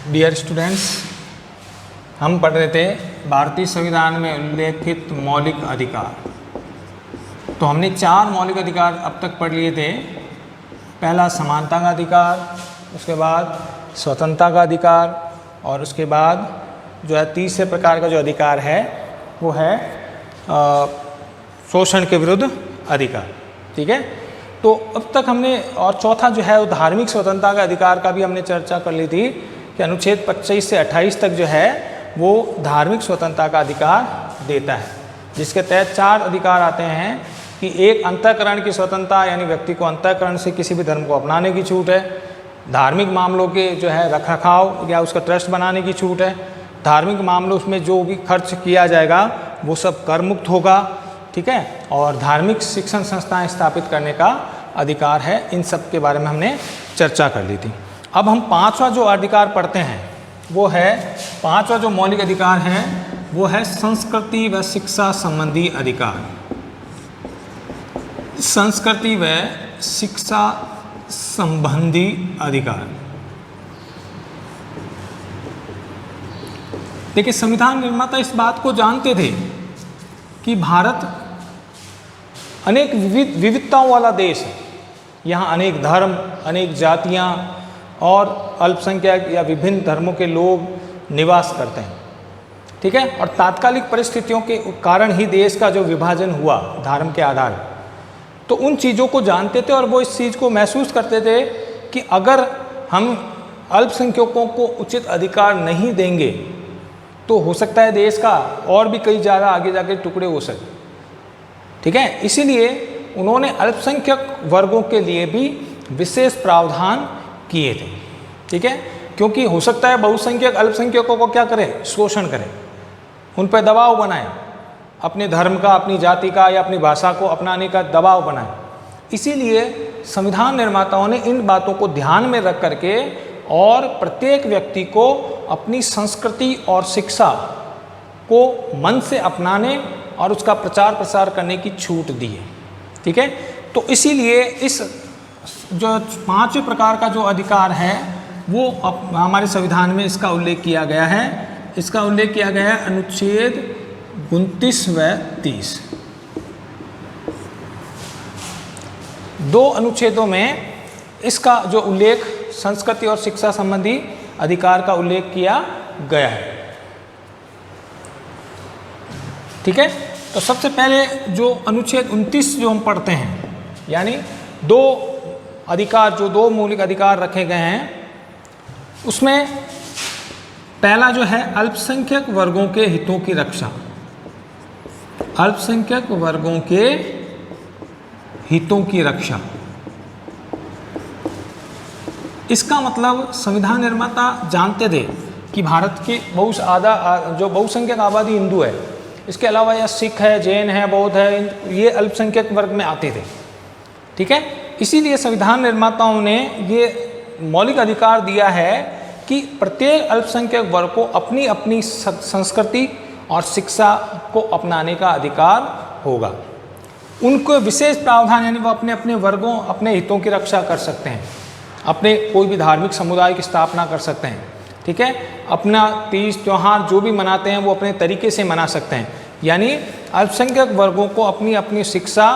Dear students, हम पढ़ रहे थे भारतीय संविधान में उल्लेखित मौलिक अधिकार। तो हमने 4 मौलिक अधिकार अब तक पढ़ लिए थे। पहला समानता का अधिकार, उसके बाद स्वतंत्रता का अधिकार, और उसके बाद जो है तीसरे प्रकार का जो अधिकार है वो है शोषण के विरुद्ध अधिकार। ठीक है, तो अब तक हमने, और चौथा जो है वो धार्मिक स्वतंत्रता का अधिकार का भी हमने चर्चा कर ली थी कि अनुच्छेद 25 से 28 तक जो है वो धार्मिक स्वतंत्रता का अधिकार देता है, जिसके तहत 4 अधिकार आते हैं कि एक, अंतःकरण की स्वतंत्रता, यानी व्यक्ति को अंतःकरण से किसी भी धर्म को अपनाने की छूट है। धार्मिक मामलों के जो है रखरखाव या उसका ट्रस्ट बनाने की छूट है। धार्मिक मामलों में जो भी खर्च किया जाएगा वो सब कर मुक्त होगा। ठीक है, और धार्मिक शिक्षण संस्थाएं स्थापित करने का अधिकार है। इन सब के बारे में हमने चर्चा कर ली थी। अब हम 5वां जो अधिकार पढ़ते हैं वो है, 5वां जो मौलिक अधिकार है वो है संस्कृति व शिक्षा संबंधी अधिकार। संस्कृति व शिक्षा संबंधी अधिकार। देखिए, संविधान निर्माता इस बात को जानते थे कि भारत अनेक विविधताओं वाला देश है। यहाँ अनेक धर्म, अनेक जातियाँ और अल्पसंख्यक या विभिन्न धर्मों के लोग निवास करते हैं। ठीक है, और तात्कालिक परिस्थितियों के कारण ही देश का जो विभाजन हुआ धर्म के आधार पर, तो उन चीज़ों को जानते थे और वो इस चीज़ को महसूस करते थे कि अगर हम अल्पसंख्यकों को उचित अधिकार नहीं देंगे तो हो सकता है देश का और भी कई ज़्यादा आगे जाके टुकड़े हो सके। ठीक है, इसीलिए उन्होंने अल्पसंख्यक वर्गों के लिए भी विशेष प्रावधान किए थे। ठीक है, क्योंकि हो सकता है बहुसंख्यक अल्पसंख्यकों को क्या करें, शोषण करें, उन पर दबाव बनाएं, अपने धर्म का, अपनी जाति का या अपनी भाषा को अपनाने का दबाव बनाएं। इसीलिए संविधान निर्माताओं ने इन बातों को ध्यान में रख करके और प्रत्येक व्यक्ति को अपनी संस्कृति और शिक्षा को मन से अपनाने और उसका प्रचार प्रसार करने की छूट दी है। ठीक है, तो इसीलिए इस जो 5वें प्रकार का जो अधिकार है वो हमारे संविधान में इसका उल्लेख किया गया है। इसका उल्लेख किया गया है अनुच्छेद 29 व 30। 2 अनुच्छेदों में इसका जो उल्लेख संस्कृति और शिक्षा संबंधी अधिकार का उल्लेख किया गया है। ठीक है, तो सबसे पहले जो अनुच्छेद 29 जो हम पढ़ते हैं, यानी 2 अधिकार, जो 2 मौलिक अधिकार रखे गए हैं, उसमें पहला जो है अल्पसंख्यक वर्गों के हितों की रक्षा। अल्पसंख्यक वर्गों के हितों की रक्षा, इसका मतलब संविधान निर्माता जानते थे कि भारत के जो बहुसंख्यक आबादी हिंदू है, इसके अलावा यह सिख है, जैन है, बौद्ध है, ये अल्पसंख्यक वर्ग में आते थे। ठीक है, इसीलिए संविधान निर्माताओं ने ये मौलिक अधिकार दिया है कि प्रत्येक अल्पसंख्यक वर्ग को अपनी अपनी संस्कृति और शिक्षा को अपनाने का अधिकार होगा। उनको विशेष प्रावधान, यानी वो अपने अपने वर्गों, अपने हितों की रक्षा कर सकते हैं, अपने कोई भी धार्मिक समुदाय की स्थापना कर सकते हैं। ठीक है, अपना तीज त्योहार जो भी मनाते हैं वो अपने तरीके से मना सकते हैं। यानी अल्पसंख्यक वर्गों को अपनी अपनी शिक्षा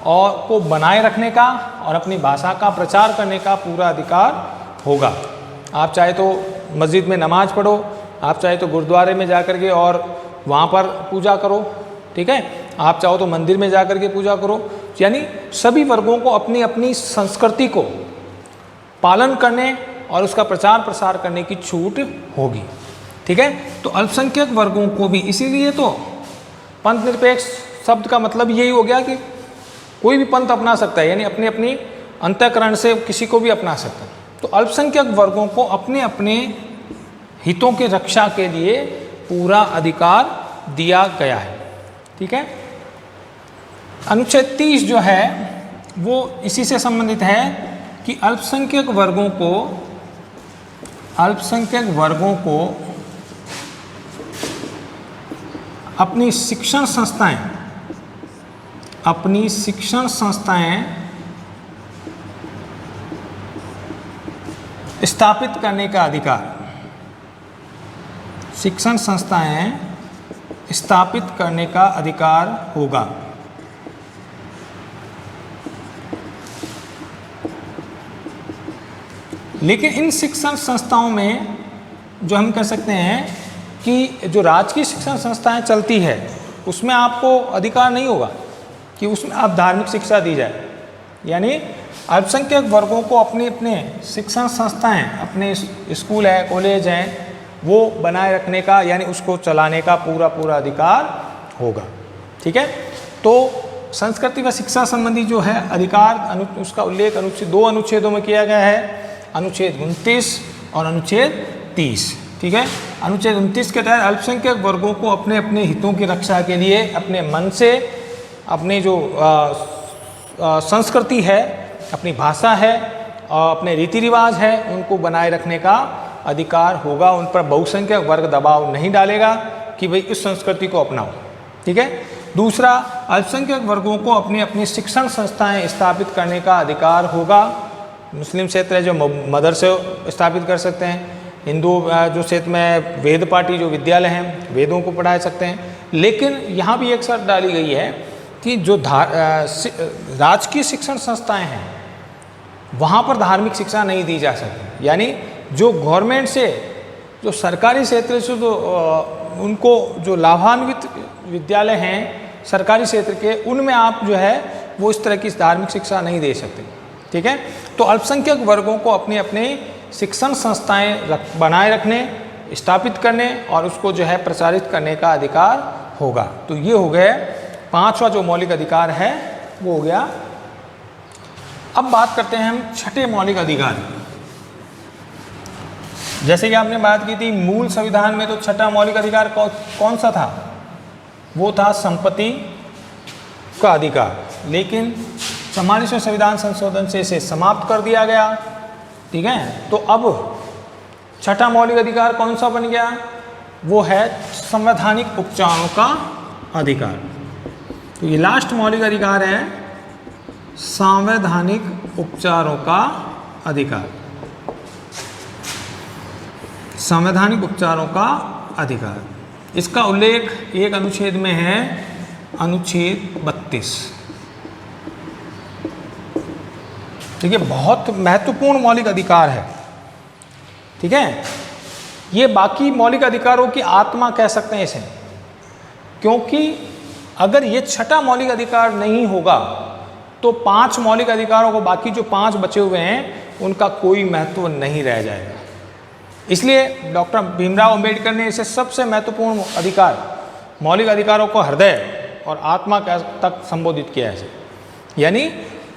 और को बनाए रखने का और अपनी भाषा का प्रचार करने का पूरा अधिकार होगा। आप चाहे तो मस्जिद में नमाज पढ़ो, आप चाहे तो गुरुद्वारे में जा कर के और वहाँ पर पूजा करो। ठीक है, आप चाहो तो मंदिर में जा कर के पूजा करो। यानी सभी वर्गों को अपनी अपनी संस्कृति को पालन करने और उसका प्रचार प्रसार करने की छूट होगी। ठीक है, तो अल्पसंख्यक वर्गों को भी, इसीलिए तो पंथ निरपेक्ष शब्द का मतलब यही हो गया कि कोई भी पंथ अपना सकता है, यानी अपनी अपनी अंतःकरण से किसी को भी अपना सकता है। तो अल्पसंख्यक वर्गों को अपने अपने हितों की रक्षा के लिए पूरा अधिकार दिया गया है। ठीक है, अनुच्छेद 30 जो है वो इसी से संबंधित है कि अल्पसंख्यक वर्गों को अपनी शिक्षण संस्थाएं स्थापित करने का अधिकार। शिक्षण संस्थाएं स्थापित करने का अधिकार होगा। लेकिन इन शिक्षण संस्थाओं में जो हम कह सकते हैं कि जो राजकीय शिक्षण संस्थाएं चलती है उसमें आपको अधिकार नहीं होगा कि उसमें आप धार्मिक शिक्षा दी जाए। यानी अल्पसंख्यक वर्गों को अपने अपने शिक्षण संस्थाएं, अपने स्कूल है, कॉलेज हैं, वो बनाए रखने का यानी उसको चलाने का पूरा पूरा अधिकार होगा। ठीक है, तो संस्कृति व शिक्षा संबंधी जो है अधिकार उसका उल्लेख दो अनुच्छेदों में किया गया है, अनुच्छेद 29 और अनुच्छेद 30। ठीक है, अनुच्छेद 29 के तहत अल्पसंख्यक वर्गों को अपने अपने हितों की रक्षा के लिए अपने मन से अपने जो संस्कृति है, अपनी भाषा है और अपने रीति रिवाज है उनको बनाए रखने का अधिकार होगा। उन पर बहुसंख्यक वर्ग दबाव नहीं डालेगा कि भाई इस संस्कृति को अपनाओ। ठीक है, दूसरा, अल्पसंख्यक वर्गों को अपनी अपनी शिक्षण संस्थाएं स्थापित करने का अधिकार होगा। मुस्लिम क्षेत्र है जो मदरसे स्थापित कर सकते हैं, हिंदू जो क्षेत्र में वेद पाठी जो विद्यालय हैं वेदों को पढ़ा सकते हैं। लेकिन यहाँ भी एक शर्त डाली गई है कि जो राजकीय शिक्षण संस्थाएं हैं वहाँ पर धार्मिक शिक्षा नहीं दी जा सकती। यानी जो गवर्नमेंट से, जो सरकारी क्षेत्र से जो उनको जो लाभान्वित विद्यालय हैं सरकारी क्षेत्र के, उनमें आप जो है वो इस तरह की धार्मिक शिक्षा नहीं दे सकते। ठीक है, तो अल्पसंख्यक वर्गों को अपने अपने शिक्षण संस्थाएं बनाए रखने, स्थापित करने और उसको जो है प्रचारित करने का अधिकार होगा। तो ये हो गए पांचवा जो मौलिक अधिकार है वो हो गया। अब बात करते हैं हम छठे मौलिक अधिकार। जैसे कि आपने बात की थी मूल संविधान में, तो छठा मौलिक अधिकार कौन सा था? वो था संपत्ति का अधिकार। लेकिन 44वें संविधान संशोधन से इसे समाप्त कर दिया गया। ठीक है, तो अब छठा मौलिक अधिकार कौन सा बन गया? वो है संवैधानिक उपचारों का अधिकार। तो ये लास्ट मौलिक अधिकार है संवैधानिक उपचारों का अधिकार। संवैधानिक उपचारों का अधिकार, इसका उल्लेख एक अनुच्छेद में है, अनुच्छेद 32। ठीक है, बहुत महत्वपूर्ण मौलिक अधिकार है। ठीक है, ये बाकी मौलिक अधिकारों की आत्मा कह सकते हैं इसे, क्योंकि अगर ये छठा मौलिक अधिकार नहीं होगा तो 5 मौलिक अधिकारों को, बाकी जो 5 बचे हुए हैं उनका कोई महत्व नहीं रह जाएगा। इसलिए डॉक्टर भीमराव अंबेडकर ने इसे सबसे महत्वपूर्ण अधिकार, मौलिक अधिकारों को हृदय और आत्मा तक संबोधित किया है। यानी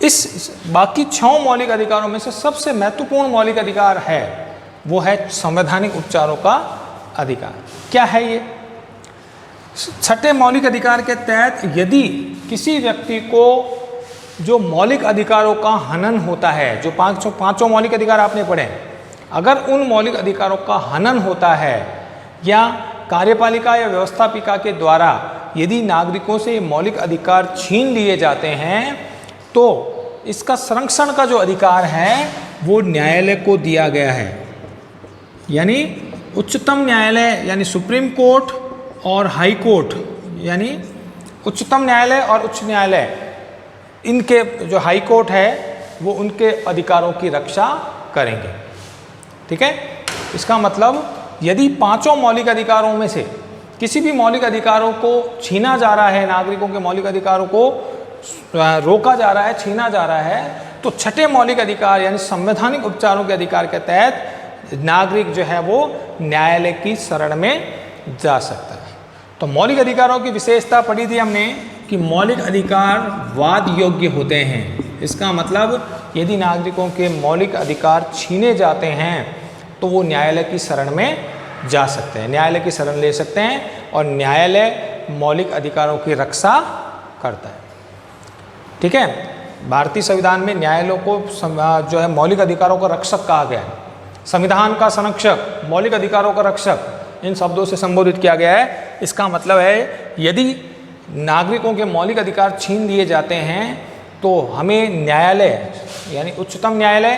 इस बाकी 6 मौलिक अधिकारों में से सबसे महत्वपूर्ण मौलिक अधिकार है वो है संवैधानिक उपचारों का अधिकार। क्या है ये? छठे मौलिक अधिकार के तहत यदि किसी व्यक्ति को जो मौलिक अधिकारों का हनन होता है, जो पांचों मौलिक अधिकार आपने पढ़े, अगर उन मौलिक अधिकारों का हनन होता है या कार्यपालिका या व्यवस्थापिका के द्वारा यदि नागरिकों से ये मौलिक अधिकार छीन लिए जाते हैं तो इसका संरक्षण का जो अधिकार है वो न्यायालय को दिया गया है। यानी उच्चतम न्यायालय यानी सुप्रीम कोर्ट और हाई कोर्ट, यानी उच्चतम न्यायालय और उच्च न्यायालय, इनके जो हाई कोर्ट है वो उनके अधिकारों की रक्षा करेंगे। ठीक है, इसका मतलब यदि 5 मौलिक अधिकारों में से किसी भी मौलिक अधिकारों को छीना जा रहा है, नागरिकों के मौलिक अधिकारों को रोका जा रहा है, छीना जा रहा है, तो छठे मौलिक अधिकार यानी संवैधानिक उपचारों के अधिकार के तहत नागरिक जो है वो न्यायालय की शरण में जा सकता है। तो मौलिक अधिकारों की विशेषता पढ़ी थी हमने कि मौलिक अधिकार वाद योग्य होते हैं। इसका मतलब यदि नागरिकों के मौलिक अधिकार छीने जाते हैं तो वो न्यायालय की शरण में जा सकते हैं, न्यायालय की शरण ले सकते हैं और न्यायालय मौलिक अधिकारों की रक्षा करता है। ठीक है, भारतीय संविधान में न्यायालयों को जो है मौलिक अधिकारों का रक्षक कहा गया है। संविधान का संरक्षक, मौलिक अधिकारों का रक्षक, इन शब्दों से संबोधित किया गया है। इसका मतलब है यदि नागरिकों के मौलिक अधिकार छीन लिए जाते हैं तो हमें न्यायालय यानी उच्चतम न्यायालय,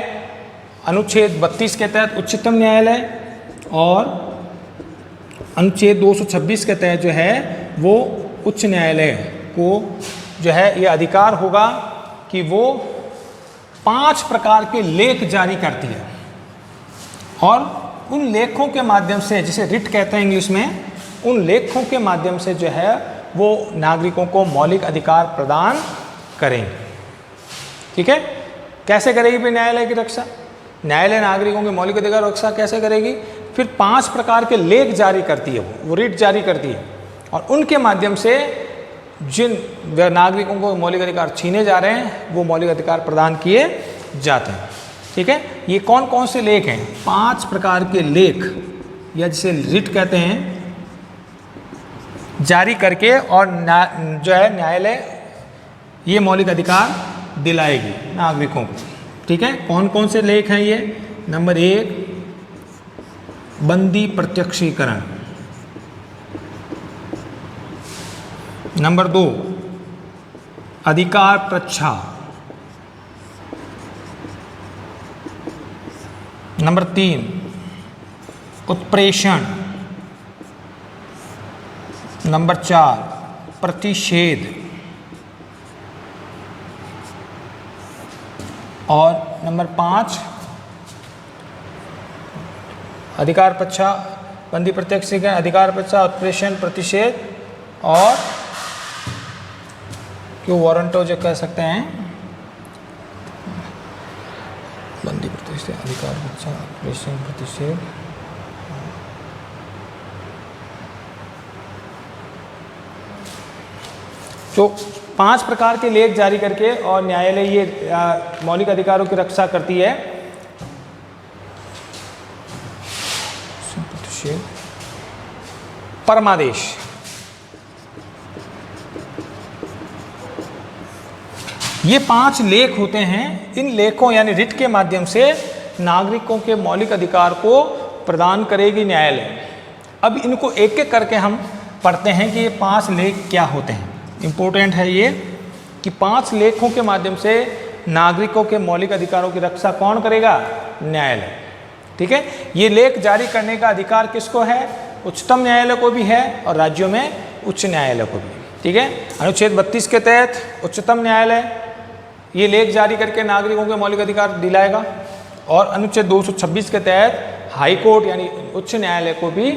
अनुच्छेद 32 के तहत उच्चतम न्यायालय और अनुच्छेद 226 के तहत जो है वो उच्च न्यायालय को जो है ये अधिकार होगा कि वो 5 प्रकार के लेख जारी करती है, और उन लेखों के माध्यम से, जिसे रिट कहते हैं इंग्लिश में, उन लेखों के माध्यम से जो है वो नागरिकों को मौलिक अधिकार प्रदान करेंगे। ठीक है, कैसे करेगी फिर न्यायालय की रक्षा? न्यायालय नागरिकों के मौलिक अधिकार रक्षा कैसे करेगी? फिर 5 प्रकार के लेख जारी करती है, वो रिट जारी करती है, और उनके माध्यम से जिन नागरिकों को मौलिक अधिकार छीने जा रहे हैं वो मौलिक अधिकार प्रदान किए जाते हैं। ठीक है, ये कौन कौन से लेख हैं? 5 प्रकार के लेख, या जिसे रिट कहते हैं, जारी करके और जो है न्यायालय ये मौलिक अधिकार दिलाएगी नागरिकों को। ठीक है, कौन कौन से लेख हैं ये? नंबर 1 बंदी प्रत्यक्षीकरण, नंबर 2 अधिकार प्रच्छा, नंबर 3 उत्प्रेषण, नंबर 4 प्रतिषेध, और नंबर 5 अधिकार प्रच्छा, बंदी प्रत्यक्षीकरण, अधिकार प्रच्छा, उत्प्रेषण, प्रतिषेध, और क्यों वारंटो जो कह सकते हैं, बंदी प्रत्यक्षीकरण, अधिकार प्रच्छा, उत्प्रेषण, प्रतिषेध, तो 5 प्रकार के लेख जारी करके और न्यायालय ये मौलिक अधिकारों की रक्षा करती है। परमादेश, ये 5 लेख होते हैं। इन लेखों यानी रिट के माध्यम से नागरिकों के मौलिक अधिकार को प्रदान करेगी न्यायालय। अब इनको एक एक करके हम पढ़ते हैं कि ये 5 लेख क्या होते हैं। इम्पोर्टेंट है ये कि 5 लेखों के माध्यम से नागरिकों के मौलिक अधिकारों की रक्षा कौन करेगा? न्यायालय। ठीक है, ये लेख जारी करने का अधिकार किसको है? उच्चतम न्यायालय को भी है और राज्यों में उच्च न्यायालय को भी। ठीक है, अनुच्छेद 32 के तहत उच्चतम न्यायालय ये लेख जारी करके नागरिकों के मौलिक अधिकार दिलाएगा, और अनुच्छेद 226 के तहत हाई कोर्ट यानी उच्च न्यायालय को भी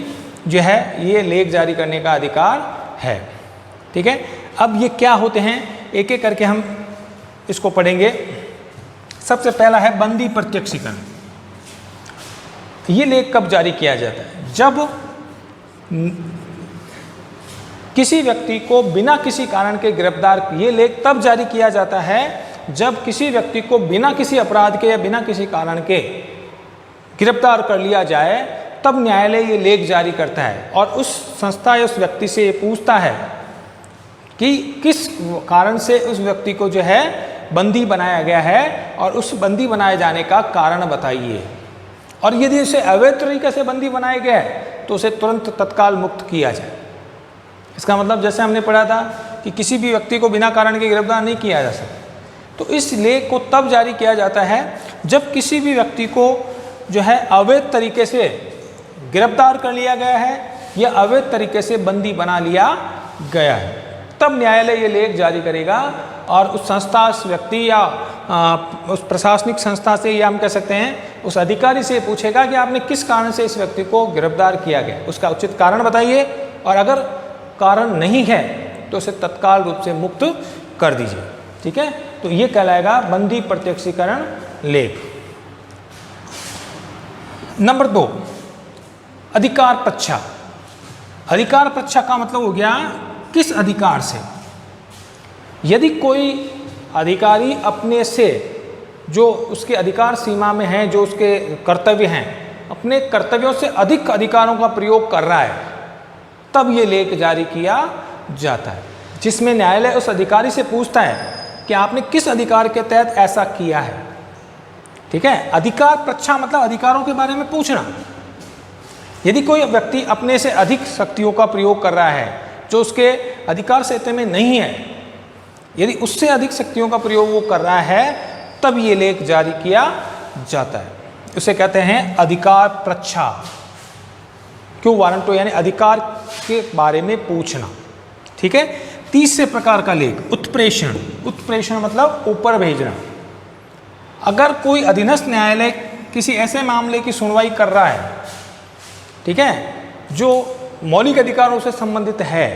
जो है ये लेख जारी करने का अधिकार है। ठीक है, अब ये क्या होते हैं एक एक करके हम इसको पढ़ेंगे। सबसे पहला है बंदी प्रत्यक्षीकरण। ये लेख कब जारी किया जाता है? जब किसी व्यक्ति को बिना किसी कारण के गिरफ्तार, ये लेख तब जारी किया जाता है जब किसी व्यक्ति को बिना किसी अपराध के या बिना किसी कारण के गिरफ्तार कर लिया जाए, तब न्यायालय ये लेख जारी करता है और उस संस्था या उस व्यक्ति से ये पूछता है कि किस कारण से उस व्यक्ति को जो है बंदी बनाया गया है और उस बंदी बनाए जाने का कारण बताइए, और यदि उसे अवैध तरीके से बंदी बनाया गया है तो उसे तुरंत तत्काल मुक्त किया जाए। इसका मतलब जैसे हमने पढ़ा था कि किसी भी व्यक्ति को बिना कारण के गिरफ्तार नहीं किया जा सकता, तो इस लेख को तब जारी किया जाता है जब किसी भी व्यक्ति को जो है अवैध तरीके से गिरफ्तार कर लिया गया है या अवैध तरीके से बंदी बना लिया गया है, तब न्यायालय ये लेख जारी करेगा और उस संस्था, उस व्यक्ति या उस प्रशासनिक संस्था से, या हम कह सकते हैं उस अधिकारी से पूछेगा कि आपने किस कारण से इस व्यक्ति को गिरफ्तार किया गया, उसका उचित कारण बताइए, और अगर कारण नहीं है तो उसे तत्काल रूप से मुक्त कर दीजिए। ठीक है, तो ये कहलाएगा बंदी प्रत्यक्षीकरण लेख। नंबर 2 अधिकार प्रच्छा। अधिकार प्रच्छा का मतलब हो गया किस अधिकार से। यदि कोई अधिकारी अपने से, जो उसके अधिकार सीमा में है, जो उसके कर्तव्य हैं, अपने कर्तव्यों से अधिक अधिकारों का प्रयोग कर रहा है, तब ये लेख जारी किया जाता है, जिसमें न्यायालय उस अधिकारी से पूछता है कि आपने किस अधिकार के तहत ऐसा किया है। ठीक है, अधिकार प्रच्छा मतलब अधिकारों के बारे में पूछना। यदि कोई व्यक्ति अपने से अधिक शक्तियों का प्रयोग कर रहा है जो उसके अधिकार क्षेत्र में नहीं है, यदि उससे अधिक शक्तियों का प्रयोग वो कर रहा है, तब ये लेख जारी किया जाता है। उसे कहते हैं अधिकार प्रच्छा। क्यों वारंटो यानी अधिकार के बारे में पूछना। ठीक है। तीसरे प्रकार का लेख उत्प्रेषण। उत्प्रेषण मतलब ऊपर भेजना। अगर कोई अधीनस्थ न्यायालय किसी ऐसे मामले की सुनवाई कर रहा है, ठीक है, जो मौलिक अधिकारों से संबंधित है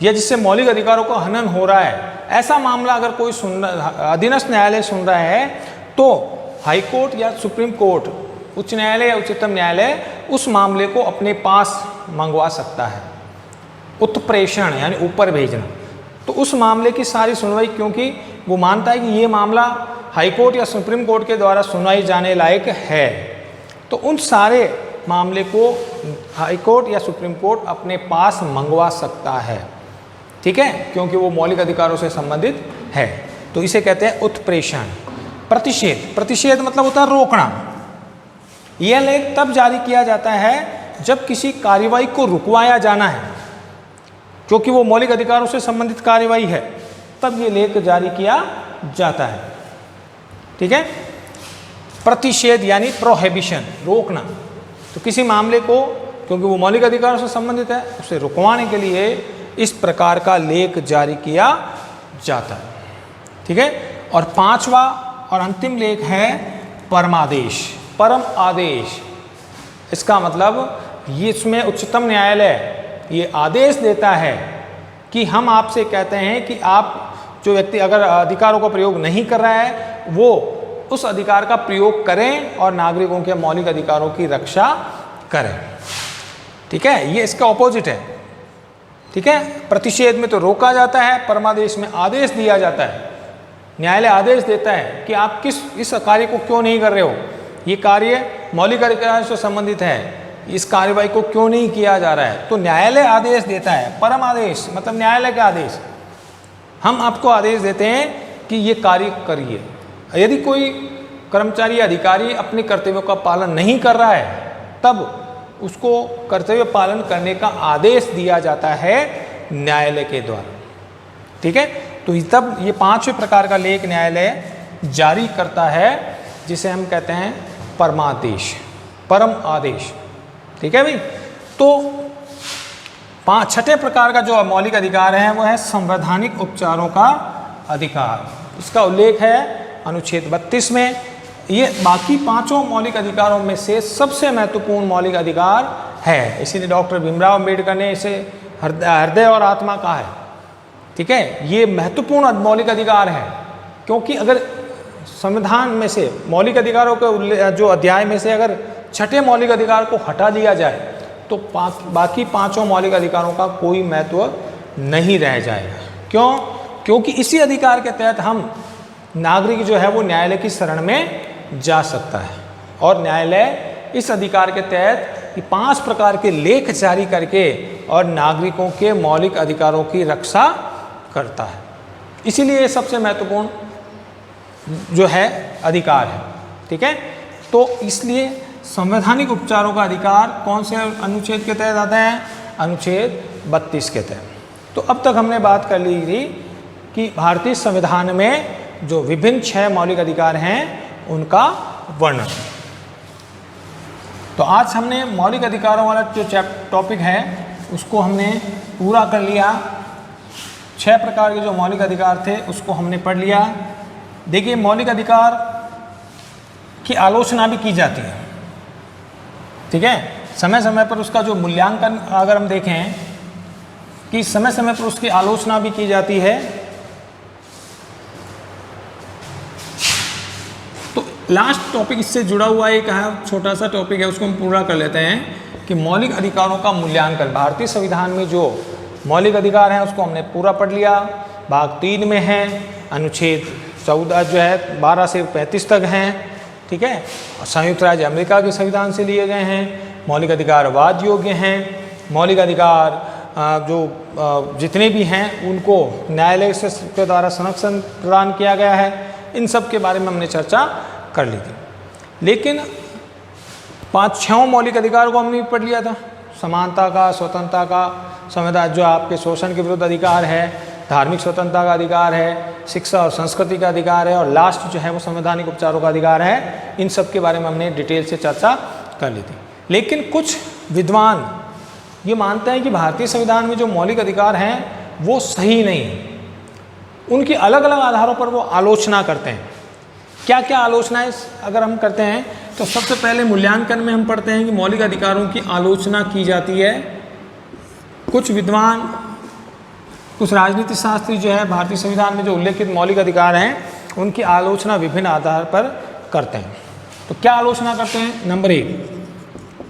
या जिससे मौलिक अधिकारों का हनन हो रहा है, ऐसा मामला अगर कोई अधीनस्थ न्यायालय सुन रहा है, तो हाई कोर्ट या सुप्रीम कोर्ट, उच्च न्यायालय या उच्चतम न्यायालय उस मामले को अपने पास मंगवा सकता है। उत्प्रेषण यानी ऊपर भेजना। तो उस मामले की सारी सुनवाई, क्योंकि वो मानता है कि ये मामला हाई कोर्ट या सुप्रीम कोर्ट के द्वारा सुनवाई जाने लायक है, तो उन सारे मामले को हाई कोर्ट या सुप्रीम कोर्ट अपने पास मंगवा सकता है। ठीक है, क्योंकि वो मौलिक अधिकारों से संबंधित है। तो इसे कहते हैं उत्प्रेषण। प्रतिषेध। प्रतिषेध मतलब होता है रोकना। यह लेख तब जारी किया जाता है जब किसी कार्यवाही को रुकवाया जाना है, क्योंकि वो मौलिक अधिकारों से संबंधित कार्यवाही है, तब ये लेख जारी किया जाता है। ठीक है। प्रतिषेध यानी प्रोहिबिशन, रोकना। तो किसी मामले को, क्योंकि वो मौलिक अधिकारों से संबंधित है, उसे रुकवाने के लिए इस प्रकार का लेख जारी किया जाता है। ठीक है। और पांचवा और अंतिम लेख है परमादेश, परम आदेश। इसका मतलब ये इसमें उच्चतम न्यायालय ये आदेश देता है कि हम आपसे कहते हैं कि आप जो व्यक्ति अगर अधिकारों का प्रयोग नहीं कर रहा है, वो उस अधिकार का प्रयोग करें और नागरिकों के मौलिक अधिकारों की रक्षा करें। ठीक है, ये इसका ऑपोजिट है। ठीक है। प्रतिषेध में तो रोका जाता है, परमादेश में आदेश दिया जाता है। न्यायालय आदेश देता है कि आप इस कार्य को क्यों नहीं कर रहे हो, ये कार्य मौलिक अधिकारों से संबंधित है, इस कार्यवाही को क्यों नहीं किया जा रहा है। तो न्यायालय आदेश देता है। परम आदेश मतलब न्यायालय का आदेश। हम आपको आदेश देते हैं कि ये कार्य करिए। यदि कोई कर्मचारी अधिकारी अपने कर्तव्यों का पालन नहीं कर रहा है, तब उसको कर्तव्य पालन करने का आदेश दिया जाता है न्यायालय के द्वारा। ठीक है। तो तब ये पांचवें प्रकार का लेख न्यायालय जारी करता है, जिसे हम कहते हैं परमादेश, परम आदेश। ठीक है भाई। तो छठे प्रकार का जो मौलिक अधिकार है वो है संवैधानिक उपचारों का अधिकार। इसका उल्लेख है अनुच्छेद 32 में। ये बाकी पांचों मौलिक अधिकारों में से सबसे महत्वपूर्ण मौलिक अधिकार है, इसीलिए डॉक्टर भीमराव अंबेडकर ने इसे हृदय और आत्मा कहा है। ठीक है। ये महत्वपूर्ण मौलिक अधिकार है, क्योंकि अगर संविधान में से मौलिक अधिकारों के जो अध्याय में से अगर छठे मौलिक अधिकार को हटा दिया जाए, तो बाकी पांचों मौलिक अधिकारों का कोई महत्व नहीं रह जाएगा। क्यों? क्योंकि इसी अधिकार के तहत हम नागरिक जो है वो न्यायालय की शरण में जा सकता है, और न्यायालय इस अधिकार के तहत 5 प्रकार के लेख जारी करके और नागरिकों के मौलिक अधिकारों की रक्षा करता है। इसीलिए ये सबसे महत्वपूर्ण जो है अधिकार है। ठीक है। तो इसलिए संवैधानिक उपचारों का अधिकार कौन से अनुच्छेद के तहत आता है? अनुच्छेद 32 के तहत। तो अब तक हमने बात कर ली थी कि भारतीय संविधान में जो विभिन्न 6 मौलिक अधिकार हैं उनका वर्णन। तो आज हमने मौलिक अधिकारों वाला जो टॉपिक है उसको हमने पूरा कर लिया। 6 प्रकार के जो मौलिक अधिकार थे उसको हमने पढ़ लिया। देखिए, मौलिक अधिकार की आलोचना भी की जाती है। ठीक है। समय समय पर उसका जो मूल्यांकन अगर हम देखें कि समय समय पर उसकी आलोचना भी की जाती है। तो लास्ट टॉपिक इससे जुड़ा हुआ एक छोटा सा टॉपिक है, उसको हम पूरा कर लेते हैं कि मौलिक अधिकारों का मूल्यांकन। भारतीय संविधान में जो मौलिक अधिकार हैं उसको हमने पूरा पढ़ लिया। भाग 3 में है, अनुच्छेद 14 जो है 12 से 35 तक हैं। ठीक है। संयुक्त राज्य अमेरिका के संविधान से लिए गए हैं। मौलिक अधिकार वाद योग्य हैं। मौलिक अधिकार जो जितने भी हैं उनको न्यायालय के द्वारा संरक्षण प्रदान किया गया है। इन सब के बारे में हमने चर्चा कर ली थी। लेकिन 5-6 मौलिक अधिकार को हमने पढ़ लिया था। समानता का, स्वतंत्रता का, संविधान जो आपके शोषण के विरुद्ध अधिकार है, धार्मिक स्वतंत्रता का अधिकार है, शिक्षा और संस्कृति का अधिकार है, और लास्ट जो है वो संवैधानिक उपचारों का अधिकार है। इन सब के बारे में हमने डिटेल से चर्चा कर ली थी। लेकिन कुछ विद्वान ये मानते हैं कि भारतीय संविधान में जो मौलिक अधिकार हैं वो सही नहीं है। उनकी अलग अलग आधारों पर वो आलोचना करते हैं। क्या क्या आलोचनाएं अगर हम करते हैं तो सबसे पहले मूल्यांकन में हम पढ़ते हैं कि मौलिक अधिकारों की आलोचना की जाती है। कुछ विद्वान, कुछ राजनीति शास्त्री जो है भारतीय संविधान में जो उल्लेखित मौलिक अधिकार हैं उनकी आलोचना विभिन्न आधार पर करते हैं। तो क्या आलोचना करते हैं? नंबर 1,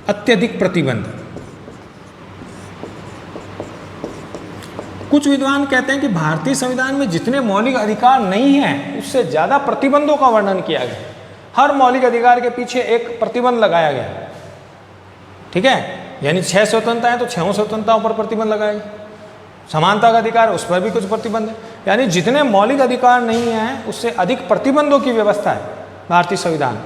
अत्यधिक प्रतिबंध। कुछ विद्वान कहते हैं कि भारतीय संविधान में जितने मौलिक अधिकार नहीं हैं उससे ज़्यादा प्रतिबंधों का वर्णन किया गया। हर मौलिक अधिकार के पीछे एक प्रतिबंध लगाया गया, ठीक है। यानी 6 स्वतंत्रता है तो 6 स्वतंत्रताओं पर प्रतिबंध लगाए। समानता का अधिकार, उस पर भी कुछ प्रतिबंध है। यानी जितने मौलिक अधिकार नहीं हैं उससे अधिक प्रतिबंधों की व्यवस्था है भारतीय संविधान।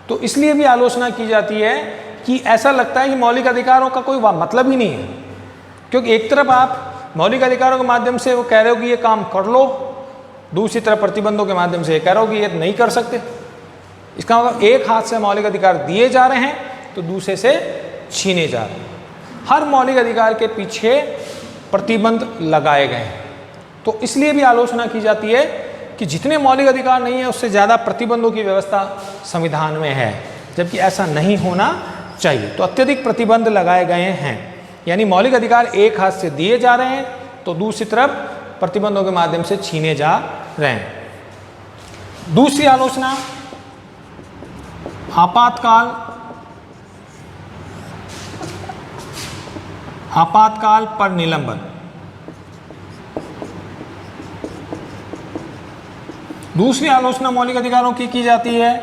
तो इसलिए भी आलोचना की जाती है कि ऐसा लगता है कि मौलिक अधिकारों का कोई मतलब ही नहीं है, क्योंकि एक तरफ आप मौलिक अधिकारों के माध्यम से वो कह रहे हो कि ये काम कर लो, दूसरी तरफ प्रतिबंधों के माध्यम से ये कह रहे हो कि ये नहीं कर सकते। इसका मतलब एक हाथ से मौलिक अधिकार दिए जा रहे हैं तो दूसरे से छीने जा रहे हैं। हर मौलिक अधिकार के पीछे प्रतिबंध लगाए गए हैं। तो इसलिए भी आलोचना की जाती है कि जितने मौलिक अधिकार नहीं है उससे ज़्यादा प्रतिबंधों की व्यवस्था संविधान में है, जबकि ऐसा नहीं होना चाहिए। तो अत्यधिक प्रतिबंध लगाए गए हैं, यानी मौलिक अधिकार एक हाथ से दिए जा रहे हैं तो दूसरी तरफ प्रतिबंधों के माध्यम से छीने जा रहे हैं। दूसरी आलोचना, आपातकाल पर निलंबन। दूसरी आलोचना मौलिक अधिकारों की जाती है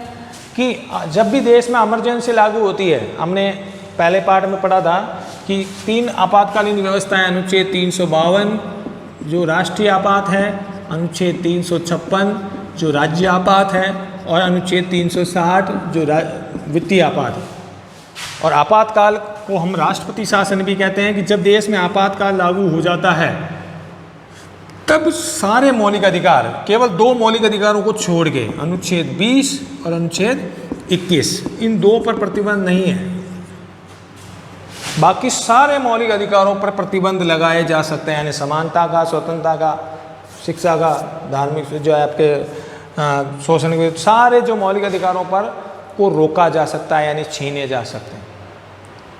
कि जब भी देश में इमरजेंसी लागू होती है, हमने पहले पार्ट में पढ़ा था कि 3 आपातकालीन व्यवस्थाएं, अनुच्छेद 352 जो राष्ट्रीय आपात है, अनुच्छेद 356 जो राज्य आपात है और अनुच्छेद 360 जो वित्तीय आपात है। और आपातकाल को हम राष्ट्रपति शासन भी कहते हैं कि जब देश में आपातकाल लागू हो जाता है तब सारे मौलिक अधिकार, केवल 2 मौलिक अधिकारों को छोड़ के, अनुच्छेद 20 और अनुच्छेद 21, इन 2 पर प्रतिबंध नहीं है, बाकी सारे मौलिक अधिकारों पर प्रतिबंध लगाए जा सकते हैं। यानी समानता का, स्वतंत्रता का, शिक्षा का, धार्मिक जो है आपके शोषण के, सारे जो मौलिक अधिकारों पर को रोका जा सकता है, यानी छीने जा सकते हैं।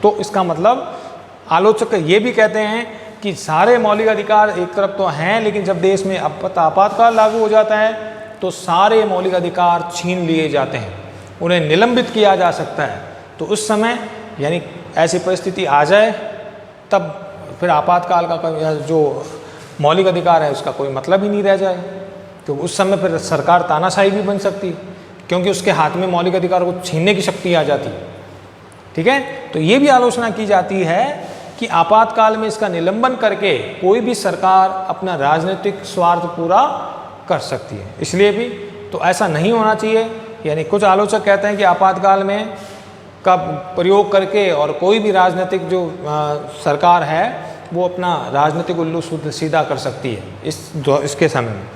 तो इसका मतलब आलोचक ये भी कहते हैं कि सारे मौलिक अधिकार एक तरफ तो हैं, लेकिन जब देश में आपातकाल लागू हो जाता है तो सारे मौलिक अधिकार छीन लिए जाते हैं, उन्हें निलंबित किया जा सकता है। तो उस समय यानी ऐसी परिस्थिति आ जाए तब फिर आपातकाल का जो मौलिक अधिकार है उसका कोई मतलब ही नहीं रह जाए। तो उस समय फिर सरकार तानाशाही भी बन सकती है, क्योंकि उसके हाथ में मौलिक अधिकार को छीनने की शक्ति आ जाती है, ठीक है। तो ये भी आलोचना की जाती है कि आपातकाल में इसका निलंबन करके कोई भी सरकार अपना राजनीतिक स्वार्थ पूरा कर सकती है, इसलिए भी तो ऐसा नहीं होना चाहिए। यानी कुछ आलोचक कहते हैं कि आपातकाल में का प्रयोग करके और कोई भी राजनीतिक जो सरकार है वो अपना राजनीतिक उल्लू सीधा कर सकती है इसके समय में,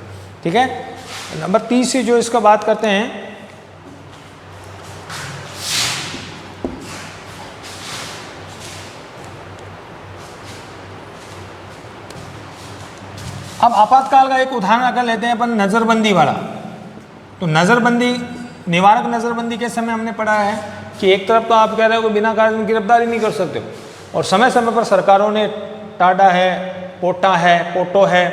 ठीक है। नंबर 3 जो इसका बात करते हैं, अब आपातकाल का एक उदाहरण अगर लेते हैं अपन नज़रबंदी वाला, तो नज़रबंदी, निवारक नज़रबंदी के समय हमने पढ़ा है कि एक तरफ तो आप कह रहे हो कि बिना कारण में गिरफ्तारी नहीं कर सकते, और समय समय पर सरकारों ने टाडा है, पोटा है, पोटो है,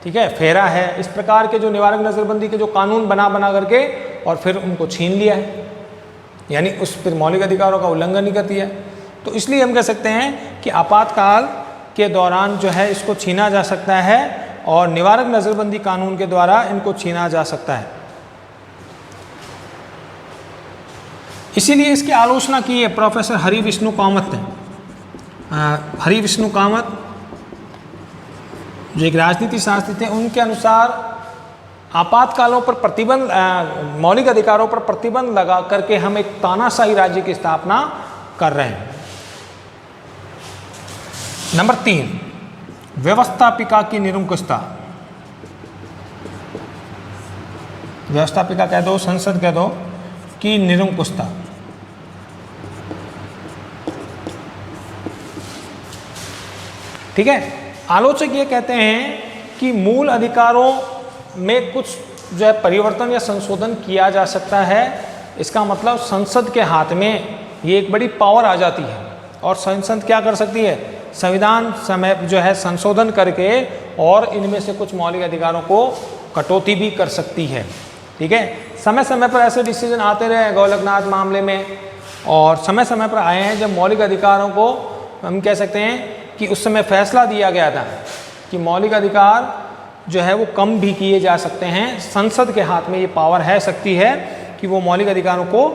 ठीक है, फेरा है, इस प्रकार के जो निवारक नज़रबंदी के जो कानून बना करके और फिर उनको छीन लिया है, यानी उस पर मौलिक अधिकारों का उल्लंघन ही कर दिया। तो इसलिए हम कह सकते हैं कि आपातकाल के दौरान जो है इसको छीना जा सकता है और निवारक नज़रबंदी कानून के द्वारा इनको छीना जा सकता है। इसीलिए इसकी आलोचना की है प्रोफेसर हरि विष्णु कामत ने। हरि विष्णु कामत जो एक राजनीति शास्त्री थे, उनके अनुसार आपातकालों पर प्रतिबंध, मौलिक अधिकारों पर प्रतिबंध लगा करके हम एक तानाशाही राज्य की स्थापना कर रहे हैं। नंबर 3, व्यवस्थापिका की निरंकुशता। व्यवस्थापिका कह दो, संसद कह दो, की निरंकुशता। ठीक है। आलोचक ये कहते हैं कि मूल अधिकारों में कुछ जो है परिवर्तन या संशोधन किया जा सकता है। इसका मतलब संसद के हाथ में ये एक बड़ी पावर आ जाती है और संसद क्या कर सकती है, संविधान समय जो है संशोधन करके और इनमें से कुछ मौलिक अधिकारों को कटौती भी कर सकती है। ठीक है, समय समय पर ऐसे डिसीजन आते रहे गोलकनाथ मामले में, और समय समय पर आए हैं जब मौलिक अधिकारों को हम कह सकते हैं कि उस समय फैसला दिया गया था कि मौलिक अधिकार जो है वो कम भी किए जा सकते हैं। संसद के हाथ में ये पावर है, शक्ति है कि वो मौलिक अधिकारों को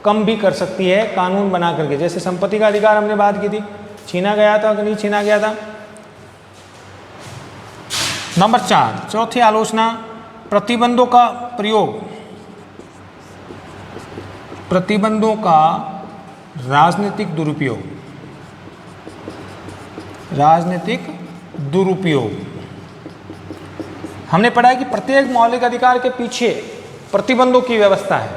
कम भी कर सकती है कानून बना करके। जैसे संपत्ति का अधिकार हमने बात की थी, छीना गया था कि नहीं छीना गया था। नंबर 4, चौथी आलोचना, प्रतिबंधों का प्रयोग, प्रतिबंधों का राजनीतिक दुरुपयोग, राजनीतिक दुरुपयोग। हमने पढ़ा है कि प्रत्येक मौलिक अधिकार के पीछे प्रतिबंधों की व्यवस्था है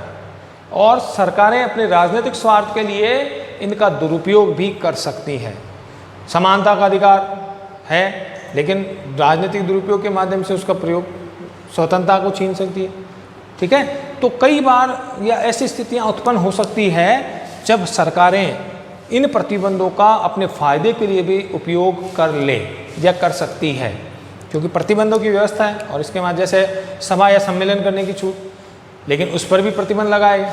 और सरकारें अपने राजनीतिक स्वार्थ के लिए इनका दुरुपयोग भी कर सकती हैं। समानता का अधिकार है लेकिन राजनीतिक दुरुपयोग के माध्यम से उसका प्रयोग स्वतंत्रता को छीन सकती है। ठीक है, तो कई बार या ऐसी स्थितियां उत्पन्न हो सकती है जब सरकारें इन प्रतिबंधों का अपने फायदे के लिए भी उपयोग कर ले या कर सकती है, क्योंकि प्रतिबंधों की व्यवस्था है। और इसके बाद जैसे सभा या सम्मेलन करने की छूट, लेकिन उस पर भी प्रतिबंध लगाएगा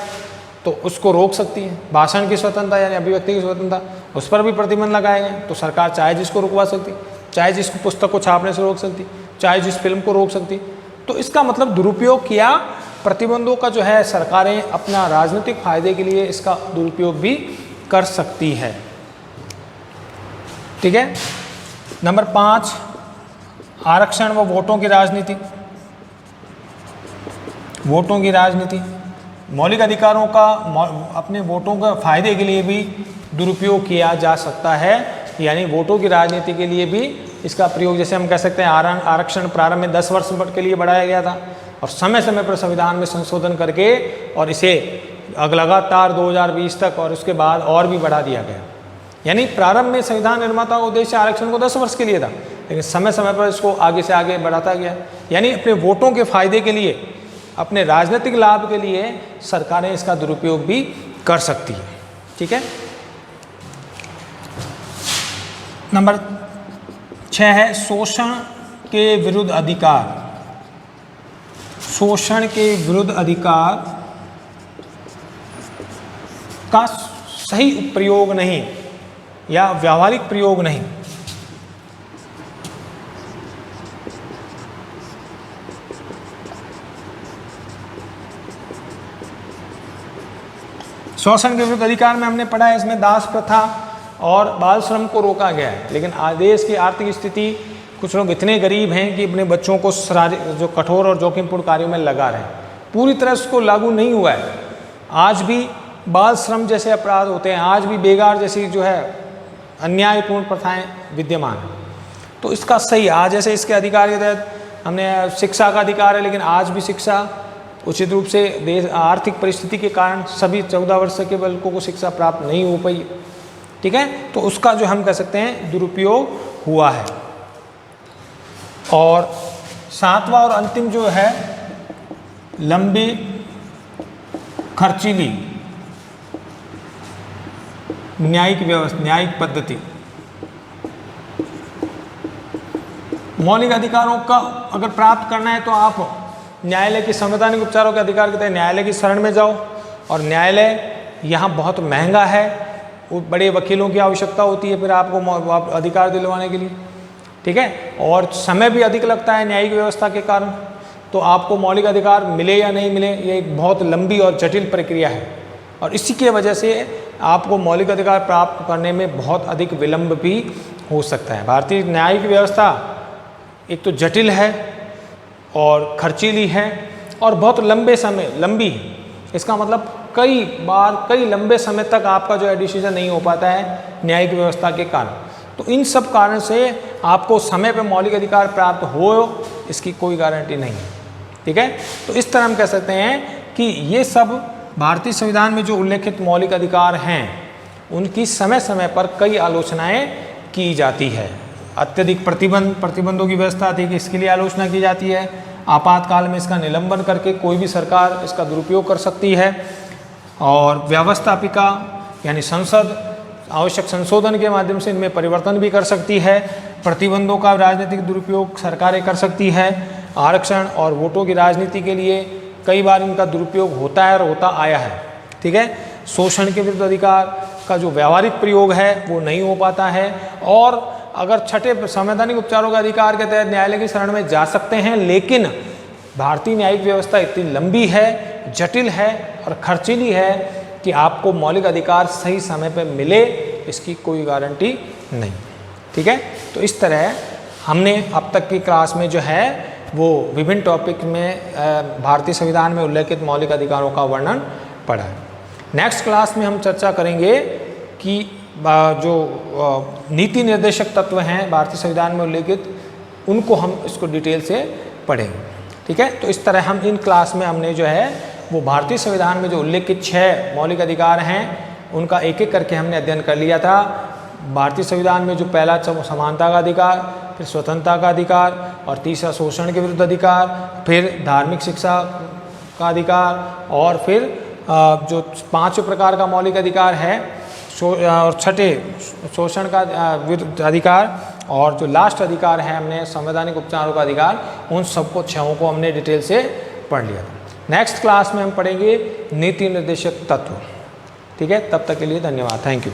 तो उसको रोक सकती है। भाषण की स्वतंत्रता यानी अभिव्यक्ति की स्वतंत्रता, उस पर भी प्रतिबंध लगाएंगे तो सरकार चाहे जिसको रुकवा सकती, चाहे जिसको पुस्तक को छापने से रोक सकती, चाहे जिस फिल्म को रोक सकती। तो इसका मतलब दुरुपयोग किया प्रतिबंधों का जो है सरकारें अपना राजनीतिक फायदे के लिए इसका दुरुपयोग भी कर सकती है। ठीक है, नंबर 5, आरक्षण व वोटों की राजनीति, वोटों की राजनीति। मौलिक अधिकारों का अपने वोटों का फायदे के लिए भी दुरुपयोग किया जा सकता है, यानी वोटों की राजनीति के लिए भी इसका प्रयोग, जैसे हम कह सकते हैं आरक्षण प्रारंभ में 10 वर्ष के लिए बढ़ाया गया था और समय समय पर संविधान में संशोधन करके और इसे लगातार 2020 तक और उसके बाद और भी बढ़ा दिया गया। यानी प्रारंभ में संविधान निर्माता का उद्देश्य आरक्षण को 10 वर्ष के लिए था, लेकिन समय समय पर इसको आगे से आगे बढ़ाता गया। यानी अपने वोटों के फायदे के लिए, अपने राजनीतिक लाभ के लिए सरकारें इसका दुरुपयोग भी कर सकती है। ठीक है, नंबर 6 है शोषण के विरुद्ध अधिकार, शोषण के विरुद्ध अधिकार का सही प्रयोग नहीं या व्यावहारिक प्रयोग नहीं। शोषण के विरुद्ध अधिकार में हमने पढ़ा है, इसमें दास प्रथा और बाल श्रम को रोका गया है, लेकिन देश की आर्थिक स्थिति, कुछ लोग इतने गरीब हैं कि अपने बच्चों को जो कठोर और जोखिमपूर्ण कार्यों में लगा रहे हैं, पूरी तरह उसको लागू नहीं हुआ है। आज भी बाल श्रम जैसे अपराध होते हैं, आज भी बेगार जैसी जो है अन्यायपूर्ण प्रथाएं विद्यमान हैं। तो इसका सही, आज जैसे इसके अधिकार के तहत हमने शिक्षा का अधिकार है, लेकिन आज भी शिक्षा उचित रूप से देश आर्थिक परिस्थिति के कारण सभी 14 वर्ष के बालकों को शिक्षा प्राप्त नहीं हो पाई। ठीक है, तो उसका जो हम कह सकते हैं दुरुपयोग हुआ है। और 7वां और अंतिम जो है लंबी खर्चीली न्यायिक व्यवस्था, न्यायिक पद्धति। मौलिक अधिकारों का अगर प्राप्त करना है तो आप न्यायालय की संवैधानिक उपचारों के अधिकार के तहत न्यायालय की शरण में जाओ, और न्यायालय यहाँ बहुत महंगा है, वो बड़े वकीलों की आवश्यकता होती है फिर आपको अधिकार दिलवाने के लिए। ठीक है, और समय भी अधिक लगता है न्यायिक व्यवस्था के कारण, तो आपको मौलिक अधिकार मिले या नहीं मिले ये एक बहुत लंबी और जटिल प्रक्रिया है, और इसी के वजह से आपको मौलिक अधिकार प्राप्त करने में बहुत अधिक विलंब भी हो सकता है। भारतीय न्यायिक व्यवस्था एक तो जटिल है और खर्चीली है और बहुत लंबी है। इसका मतलब कई लंबे समय तक आपका जो है डिसीजन नहीं हो पाता है न्यायिक व्यवस्था के कारण। तो इन सब कारण से आपको समय पर मौलिक अधिकार प्राप्त हो इसकी कोई गारंटी नहीं है। ठीक है, तो इस तरह हम कह सकते हैं कि ये सब भारतीय संविधान में जो उल्लेखित मौलिक अधिकार हैं उनकी समय समय पर कई आलोचनाएं की जाती है। अत्यधिक प्रतिबंधों की व्यवस्था थी कि इसके लिए आलोचना की जाती है। आपातकाल में इसका निलंबन करके कोई भी सरकार इसका दुरुपयोग कर सकती है। और व्यवस्थापिका यानी संसद आवश्यक संशोधन के माध्यम से इनमें परिवर्तन भी कर सकती है। प्रतिबंधों का राजनीतिक दुरुपयोग सरकारें कर सकती है। आरक्षण और वोटों की राजनीति के लिए कई बार इनका दुरुपयोग होता है और होता आया है। ठीक है, शोषण के विरुद्ध अधिकार का जो व्यावहारिक प्रयोग है वो नहीं हो पाता है। और अगर छठे संवैधानिक उपचारों का अधिकार के तहत न्यायालय की शरण में जा सकते हैं, लेकिन भारतीय न्यायिक व्यवस्था इतनी लंबी है, जटिल है और खर्चीली है कि आपको मौलिक अधिकार सही समय पर मिले इसकी कोई गारंटी नहीं। ठीक है, तो इस तरह हमने अब तक की क्लास में जो है वो विभिन्न टॉपिक में भारतीय संविधान में उल्लेखित मौलिक अधिकारों का वर्णन पढ़ा है। नेक्स्ट क्लास में हम चर्चा करेंगे कि जो नीति निर्देशक तत्व हैं भारतीय संविधान में उल्लेखित, उनको हम इसको डिटेल से पढ़ेंगे। ठीक है, तो इस तरह हम इन क्लास में हमने जो है वो भारतीय संविधान में जो उल्लेखित 6 मौलिक अधिकार हैं उनका एक एक करके हमने अध्ययन कर लिया था। भारतीय संविधान में जो पहला समानता का अधिकार, फिर स्वतंत्रता का अधिकार, और तीसरा शोषण के विरुद्ध अधिकार, फिर धार्मिक शिक्षा का अधिकार, और फिर जो 5 प्रकार का मौलिक अधिकार है, और छठे शोषण का विरुद्ध अधिकार, और जो लास्ट अधिकार है हमने संवैधानिक उपचारों का अधिकार, उन सबको 6 को हमने डिटेल से पढ़ लिया था। नेक्स्ट क्लास में हम पढ़ेंगे नीति निर्देशक तत्व। ठीक है, तब तक के लिए धन्यवाद। Thank you.